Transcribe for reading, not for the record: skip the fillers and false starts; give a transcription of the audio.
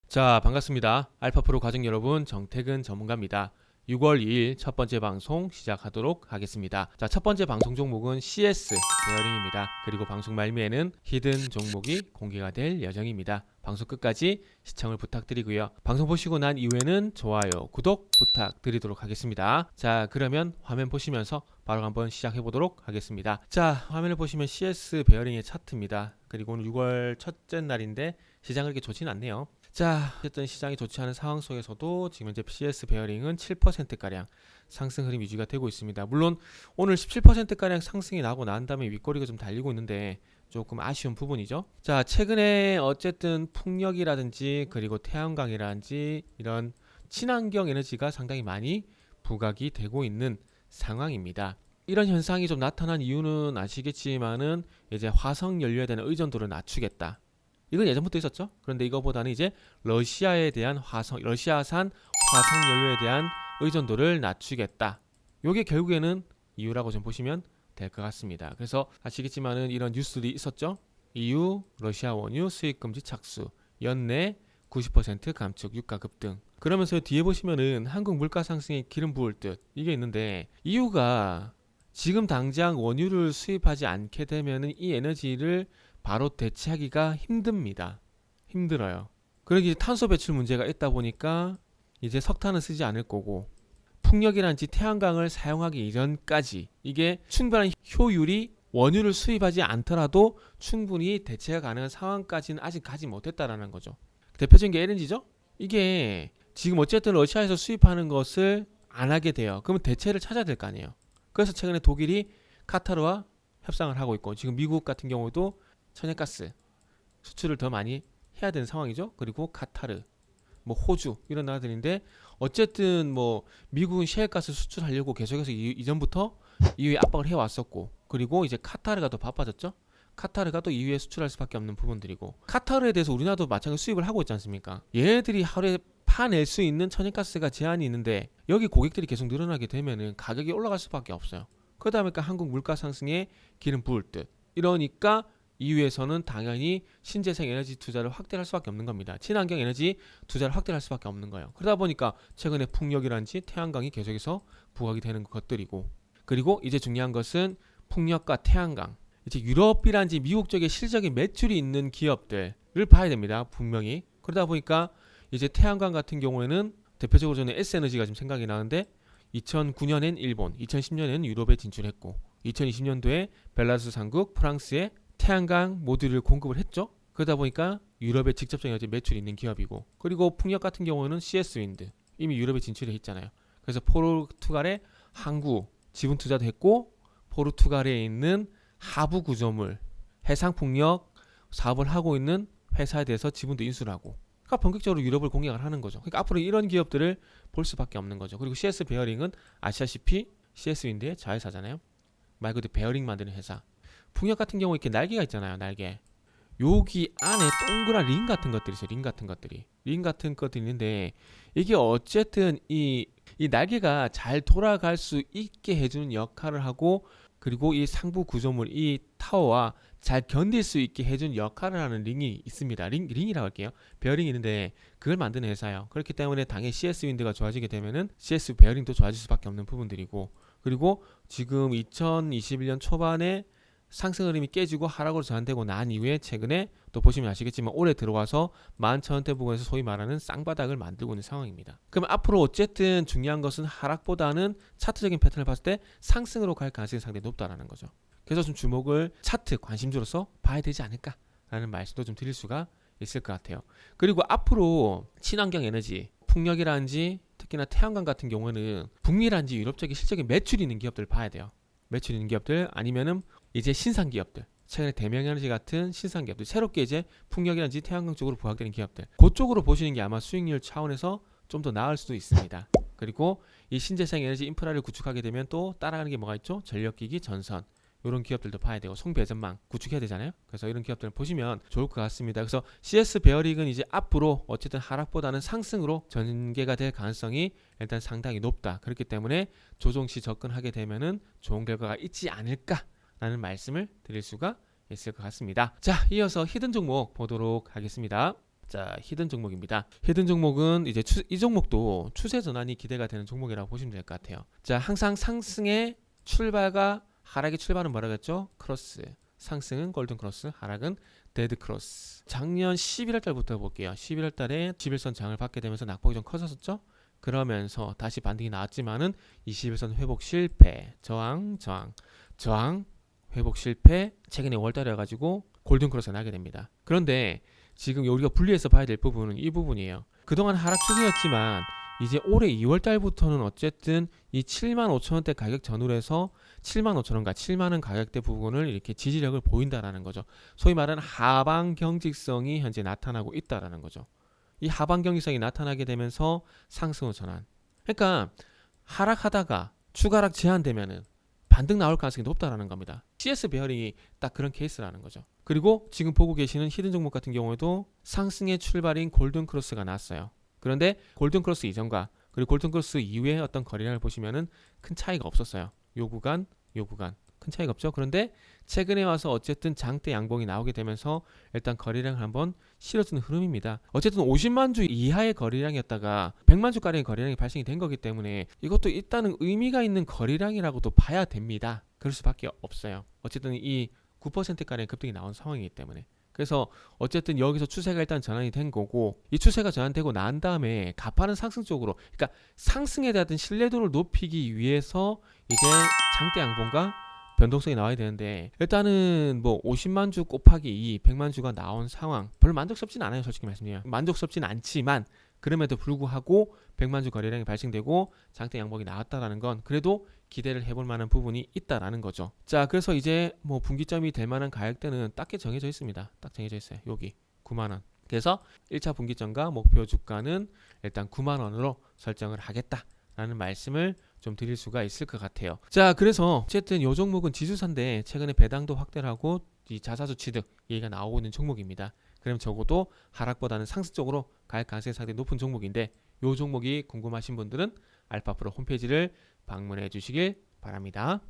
자, 반갑습니다. 알파프로 과정 여러분, 정태근 전문가입니다. 6월 2일 첫 번째 방송 시작하도록 하겠습니다. 자, 첫 번째 방송 종목은 CS 베어링입니다. 그리고 방송 말미에는 히든 종목이 공개가 될 예정입니다. 방송 끝까지 시청을 부탁드리고요. 방송 보시고 난 이후에는 좋아요, 구독 부탁드리도록 하겠습니다. 자, 그러면 화면 보시면서 바로 한번 시작해 보도록 하겠습니다. 자, 화면을 보시면 CS 베어링의 차트입니다. 그리고 오늘 6월 첫째 날인데 시장은 그렇게 좋지는 않네요. 자, 어쨌든 시장이 좋지 않은 상황 속에서도 지금 현재 CS 베어링은 7%가량 상승 흐름 유지가 되고 있습니다. 물론 오늘 17%가량 상승이 나고 난 다음에 윗꼬리가 좀 달리고 있는데 조금 아쉬운 부분이죠. 자, 최근에 어쨌든 풍력이라든지 그리고 태양광이라든지 이런 친환경 에너지가 상당히 많이 부각이 되고 있는 상황입니다. 이런 현상이 좀 나타난 이유는 아시겠지만은 이제 화석 연료에 대한 의존도를 낮추겠다. 이건 예전부터 있었죠. 그런데 이거보다는 이제 러시아산 화석 연료에 대한 의존도를 낮추겠다. 이게 결국에는 이유라고 좀 보시면 될 것 같습니다. 그래서 아시겠지만은 이런 뉴스들이 있었죠. EU 러시아 원유 수입 금지 착수, 연내 90% 감축, 유가 급등. 그러면서 뒤에 보시면은 한국 물가 상승에 기름 부을 듯 이게 있는데, EU가 지금 당장 원유를 수입하지 않게 되면은 이 에너지를 바로 대체하기가 힘들어요. 그러기 탄소 배출 문제가 있다 보니까 이제 석탄은 쓰지 않을 거고, 풍력이란지 태양광을 사용하기 이전까지 이게 충분한 효율이 원유를 수입하지 않더라도 충분히 대체가 가능한 상황까지는 아직 가지 못했다라는 거죠. 대표적인 게 LNG죠. 이게 지금 어쨌든 러시아에서 수입하는 것을 안 하게 돼요. 그러면 대체를 찾아야 될 거 아니에요. 그래서 최근에 독일이 카타르와 협상을 하고 있고, 지금 미국 같은 경우도 천연가스 수출을 더 많이 해야 되는 상황이죠. 그리고 카타르, 뭐 호주 이런 나라들인데, 어쨌든 뭐 미국은 셰일가스 수출하려고 계속해서 이전부터 EU에 압박을 해왔었고, 그리고 이제 카타르가 더 바빠졌죠. 카타르가 또 EU에 수출할 수밖에 없는 부분들이고, 카타르에 대해서 우리나라도 마찬가지로 수입을 하고 있지 않습니까? 얘네들이 하루에 파낼 수 있는 천연가스가 제한이 있는데 여기 고객들이 계속 늘어나게 되면은 가격이 올라갈 수밖에 없어요. 그러다 보니까 한국 물가 상승에 기름 부을 듯. 이러니까 EU에서는 당연히 신재생 에너지 투자를 확대할 수밖에 없는 겁니다. 친환경 에너지 투자를 확대할 수밖에 없는 거예요. 그러다 보니까 최근에 풍력이란지 태양광이 계속해서 부각이 되는 것들이고, 그리고 이제 중요한 것은 풍력과 태양광, 이제 유럽이란지 미국 쪽에 실적인 매출이 있는 기업들을 봐야 됩니다. 분명히. 그러다 보니까 이제 태양광 같은 경우에는 대표적으로 저는 S에너지가 지금 생각이 나는데, 2009년엔 일본, 2010년에는 유럽에 진출했고, 2020년도에 벨라루스 상국 프랑스에 태양광 모듈을 공급을 했죠. 그러다 보니까 유럽에 직접적인 매출이 있는 기업이고, 그리고 풍력 같은 경우는 CS 윈드 이미 유럽에 진출해 있잖아요. 그래서 포르투갈에 항구 지분 투자도 했고, 포르투갈에 있는 하부 구조물 해상 풍력 사업을 하고 있는 회사에 대해서 지분도 인수를 하고, 그러니까 본격적으로 유럽을 공략을 하는 거죠. 그러니까 앞으로 이런 기업들을 볼 수밖에 없는 거죠. 그리고 CS 베어링은 아시다시피 CS 윈드의 자회사잖아요. 말 그대로 베어링 만드는 회사. 풍력 같은 경우 이렇게 날개가 있잖아요. 날개. 여기 안에 동그란 링 같은 것들이 있어요. 링 같은 것들이 있는데, 이게 어쨌든 이 날개가 잘 돌아갈 수 있게 해주는 역할을 하고, 그리고 이 상부 구조물, 이 타워와 잘 견딜 수 있게 해준 역할을 하는 링이 있습니다. 링이라고 할게요. 베어링이 있는데 그걸 만드는 회사예요. 그렇기 때문에 당연히 CS 윈드가 좋아지게 되면은 CS 베어링도 좋아질 수밖에 없는 부분들이고, 그리고 지금 2021년 초반에 상승 흐름이 깨지고 하락으로 전환되고 난 이후에 최근에 또 보시면 아시겠지만 올해 들어와서 11,000원대 부근에서 소위 말하는 쌍바닥을 만들고 있는 상황입니다. 그럼 앞으로 어쨌든 중요한 것은 하락보다는 차트적인 패턴을 봤을 때 상승으로 갈 가능성이 상당히 높다라는 거죠. 그래서 좀 주목을 차트 관심주로서 봐야 되지 않을까라는 말씀도 좀 드릴 수가 있을 것 같아요. 그리고 앞으로 친환경 에너지, 풍력이라든지 특히나 태양광 같은 경우는 북미라든지 유럽 쪽에 실적인 매출이 있는 기업들을 봐야 돼요. 매출 있는 기업들, 아니면은 이제 신상 기업들, 최근에 대명에너지 같은 신상 기업들, 새롭게 이제 풍력이라든지 태양광 쪽으로 부각되는 기업들, 그쪽으로 보시는 게 아마 수익률 차원에서 좀 더 나을 수도 있습니다. 그리고 이 신재생 에너지 인프라를 구축하게 되면 또 따라가는 게 뭐가 있죠? 전력기기, 전선. 이런 기업들도 봐야 되고 송배전망 구축해야 되잖아요. 그래서 이런 기업들을 보시면 좋을 것 같습니다. 그래서 CS 베어링은 이제 앞으로 어쨌든 하락보다는 상승으로 전개가 될 가능성이 일단 상당히 높다. 그렇기 때문에 조정시 접근하게 되면은 좋은 결과가 있지 않을까라는 말씀을 드릴 수가 있을 것 같습니다. 자, 이어서 히든 종목 보도록 하겠습니다. 자, 히든 종목입니다. 히든 종목은 이제 이 종목도 추세 전환이 기대가 되는 종목이라고 보시면 될 것 같아요. 자, 항상 상승의 출발과 하락의 출발은 뭐라고 했죠? 크로스. 상승은 골든 크로스, 하락은 데드 크로스. 작년 11월 달부터 볼게요. 11월 달에 11선 장을 받게 되면서 낙폭이 좀 커졌었죠? 그러면서 다시 반등이 나왔지만은 21선 회복 실패, 저항, 회복 실패, 최근에 5월달에 가지고 골든 크로스가 나게 됩니다. 그런데 지금 우리가 분리해서 봐야 될 부분은 이 부분이에요. 그동안 하락 추세였지만 이제 올해 2월달부터는 어쨌든 이 75,000원대 가격 전후로 해서 75,000원과 7만원 가격대 부분을 이렇게 지지력을 보인다라는 거죠. 소위 말하는 하방 경직성이 현재 나타나고 있다라는 거죠. 이 하방 경직성이 나타나게 되면서 상승으로 전환. 그러니까 하락하다가 추가락 제한되면은 반등 나올 가능성이 높다라는 겁니다. CS 베어링이 딱 그런 케이스라는 거죠. 그리고 지금 보고 계시는 히든 종목 같은 경우에도 상승의 출발인 골든 크로스가 났어요. 그런데 골든 크로스 이전과 그리고 골든 크로스 이후에 어떤 거래량을 보시면은 큰 차이가 없었어요. 요 구간 큰 차이가 없죠. 그런데 최근에 와서 어쨌든 장대 양봉이 나오게 되면서 일단 거래량을 한번 실어주는 흐름입니다. 어쨌든 50만 주 이하의 거래량이었다가 100만 주가량의 거래량이 발생이 된 거기 때문에 이것도 일단은 의미가 있는 거래량이라고도 봐야 됩니다. 그럴 수밖에 없어요. 어쨌든 이 9%가량의 급등이 나온 상황이기 때문에. 그래서 어쨌든 여기서 추세가 일단 전환이 된 거고, 이 추세가 전환되고 난 다음에 가파른 상승 쪽으로, 그러니까 상승에 대한 신뢰도를 높이기 위해서 이제 장대 양봉과 변동성이 나와야 되는데, 일단은 뭐 50만 주 곱하기 2, 100만 주가 나온 상황 별로 만족스럽진 않아요. 솔직히 말씀드리면 만족스럽진 않지만, 그럼에도 불구하고 100만 주 거래량이 발생되고 장대 양봉이 나왔다라는 건 그래도 기대를 해볼 만한 부분이 있다라는 거죠. 자, 그래서 이제 뭐 분기점이 될 만한 가격대는 딱히 정해져 있습니다. 딱 정해져 있어요. 여기 9만원. 그래서 1차 분기점과 목표 주가는 일단 9만원으로 설정을 하겠다라는 말씀을 좀 드릴 수가 있을 것 같아요. 자, 그래서 어쨌든 이 종목은 지수사인데 최근에 배당도 확대를 하고 이 자사주 취득 얘기가 나오고 있는 종목입니다. 그럼 적어도 하락보다는 상승 쪽으로 갈 가능성이 상당히 높은 종목인데, 이 종목이 궁금하신 분들은 알파프로 홈페이지를 방문해 주시길 바랍니다.